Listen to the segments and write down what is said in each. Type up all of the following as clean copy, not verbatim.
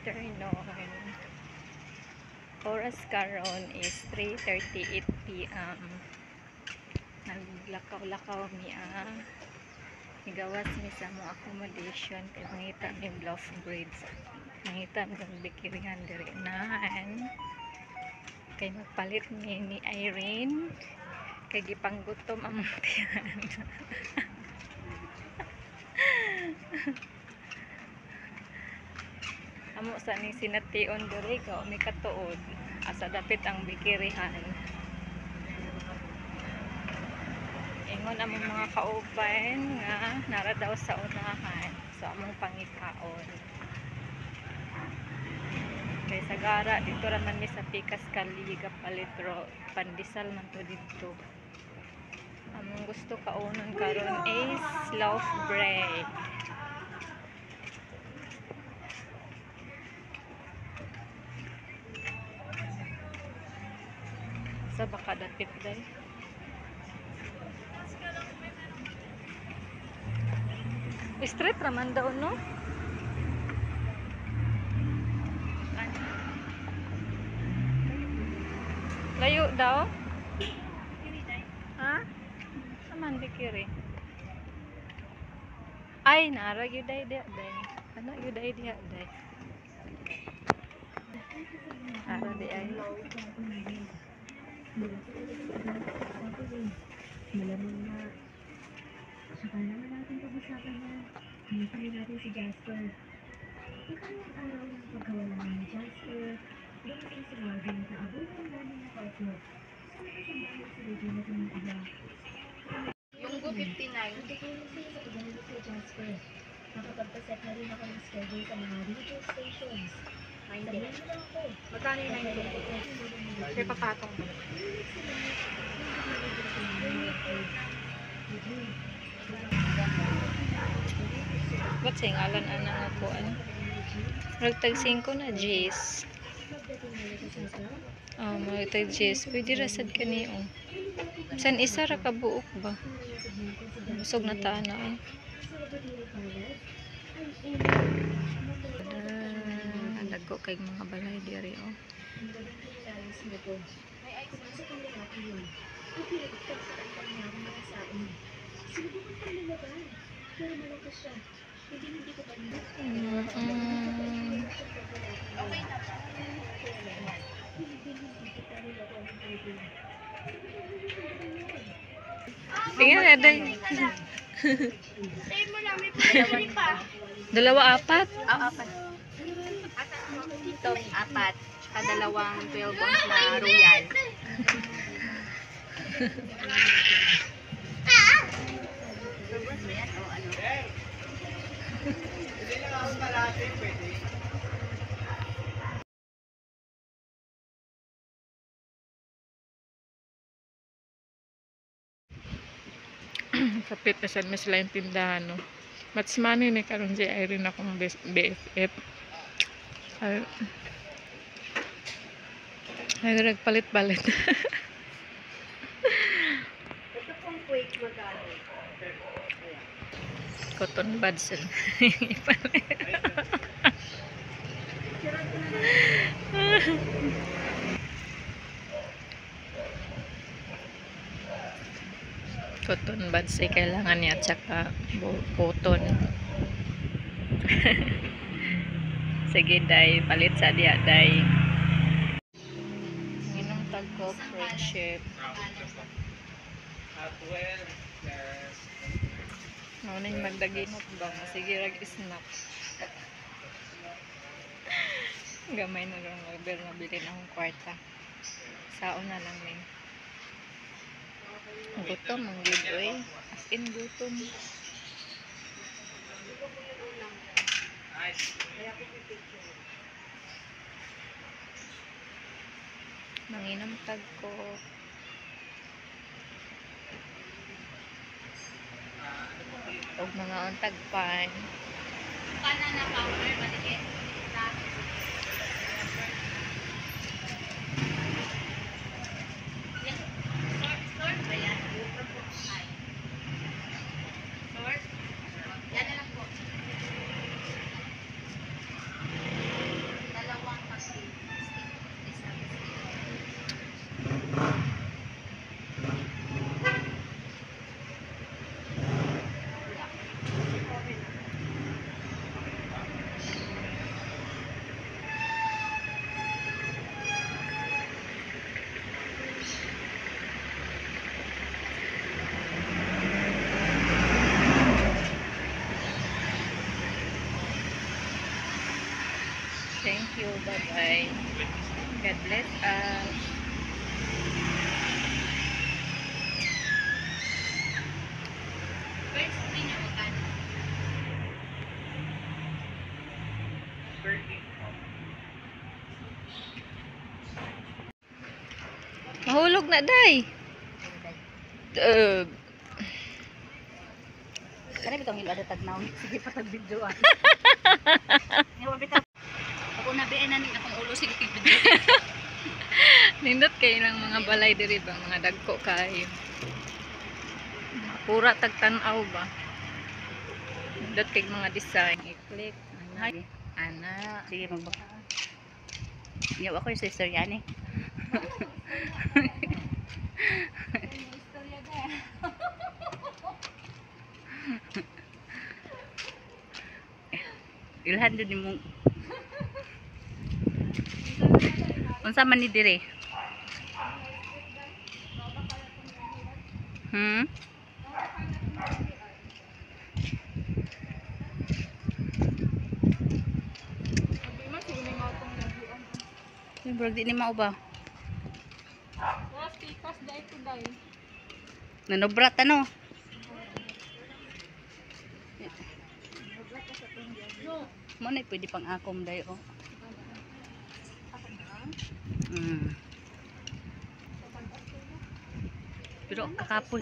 afternoon. Oras karon is 3:38 p.m. Naglakaw-lakaw mi Igawas mi sa mo accommodation kay mangita mi Bluff Bridge. Mangita mi ang bikirihan diri naan. Kay magpalit mi ni Irene kay gipanggutom ang tiyan. Amo sa ni sination diri ka may katuod asa dapit ang bikirihan. Ingon among mga kauban nga nara daw sa unahan sa among pangitaon. Kay sagara dito ra man mi sa Pikas Kaliga Palitro pandisal man to dito. Among gusto kaunon karon is loaf bread. Sa baka dapit day. Straight raman daw no? Layo daw? Ha? Saman dikiri. Ay, nara gyud day day. Ano gyud day day. Nara di ay. Malamang na. Saka naman natin pag-usapan na hanapin natin si Jasper. Ikaw yung araw ng pagkawala ni Jasper. Dumating si Marvin na abutan namin na partner. Saan ko siya bakit si Regina ng iba? Yung go 59. Nagtutulong sila sa paghahanap kay Jasper. Nakapagpaset na rin ako ng schedule sa mga radio stations. Sabihin mo lang ako. Magkano yung 90? Kaya papatong mo. Ba't sa ngalan ana nga po ano? Magtag 5 na J's. Magtag J's. Pwede rasad ka niyo. San isa ra ka buok ba? Busog na tana eh. Dagko kay mga balay diri oh. Tingnan na day. Dalawa apat? Apat. Ito, apat. Tsaka dalawang 12 ounce na royal. Kapit na sad mi sila yung tindahan no. Matsmani ni karon si Irene akong BFF. Ay nagpalit-palit. Ito pong quick magkano? Cotton buds. Cotton buds ay kailangan niya at saka cotton. Sige day, palit sa diya day. Inong tagko friendship. Maunay magdaginot ba? Sige rag snack. Gamay na lang order na bilhin akong kwarta. Saon na lang ning. Gutom ang giboy. As in gutom. Manginam tag ko. Og mga untag pan. Banana powder, maligit. Sort ba yan? Sort? Yan na lang po. Bye-bye. God bless us. Mahulog na, day. Kani bitong hilo ada tagnaw. Sige pa tag video ah. Ngawa bitaw. Ako na bian na ning akong ulo sige video. Nindot kayo ng mga balay diri ba, mga dagko kayo. Pura tagtanaw ba. Nindot kay mga design. I-click. Hi. Ana, sige magbaka. Yaw ako yung sister yan eh. Ilhan din mo. Unsa man ni dire? Bro, di ni mao ba? Nanobrat ano? Mo na pwede pang akom day oh. Pero kakapol.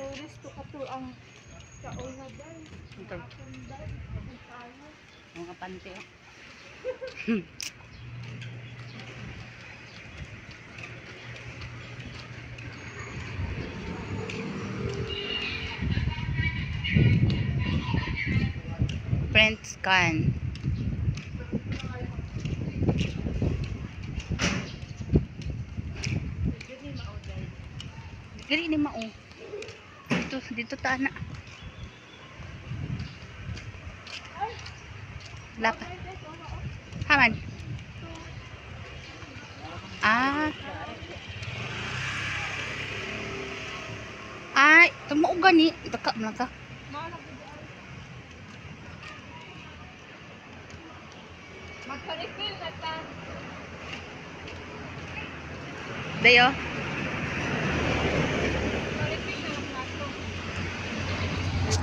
Mga pante oh. Print scan. Gari ni mao. Dito ta na. Lapa. Haman. Ah. Ay, tumo gani. Baka man ka. Magpa-refill na ta. Dayo.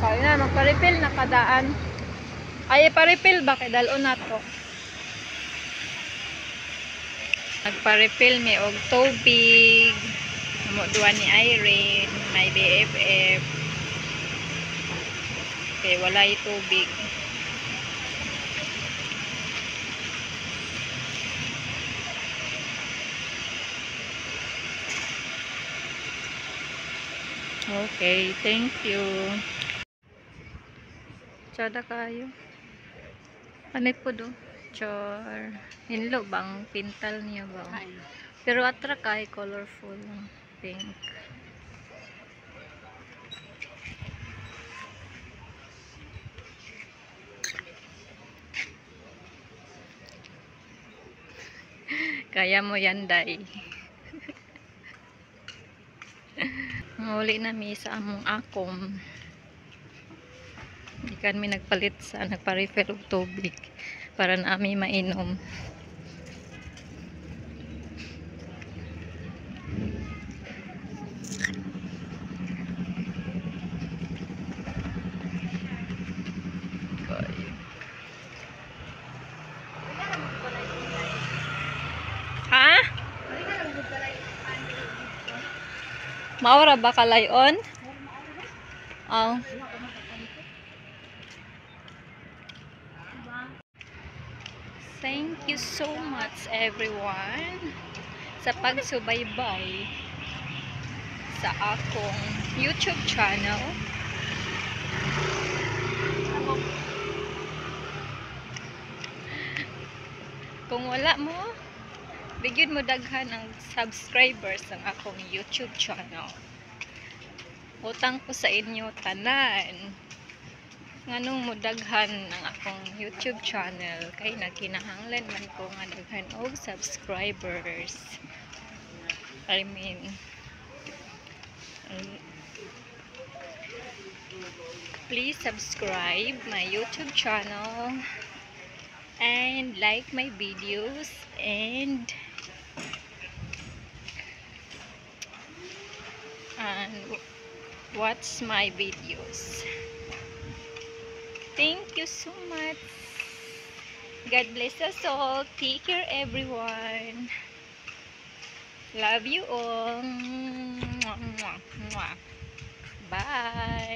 Kaya na, magpa-refill na kadaan. Ay, pa-refill ba? Kaya dalon na to. Nagpa-refill may og tubig. Namuduan ni Irene. May BFF. Kaya wala yung tubig. Okay, thank you. Tsada kayo. Panay po do. Char. Hinlo bang pintal niya ba? Pero atra kay colorful. Pink. Kaya mo yan, day. Uli na mi sa among akom. Hindi kami nagpalit sa nagpa-refill og tubig para na ami mainom. Ha? Maura ba kalayon? Oh. Thank you so much everyone sa pagsubaybay sa akong YouTube channel. Kung wala mo, bigyan mo daghan ang subscribers ng akong YouTube channel. Utang ko sa inyo tanan. Nganong mo daghan ng akong YouTube channel kay nagkinahanglan man ko nga daghan og subscribers. I mean, please subscribe my YouTube channel and like my videos and watch my videos. Thank you so much. God bless us all. Take care, everyone. Love you all. Mwah, mwah, mwah. Bye.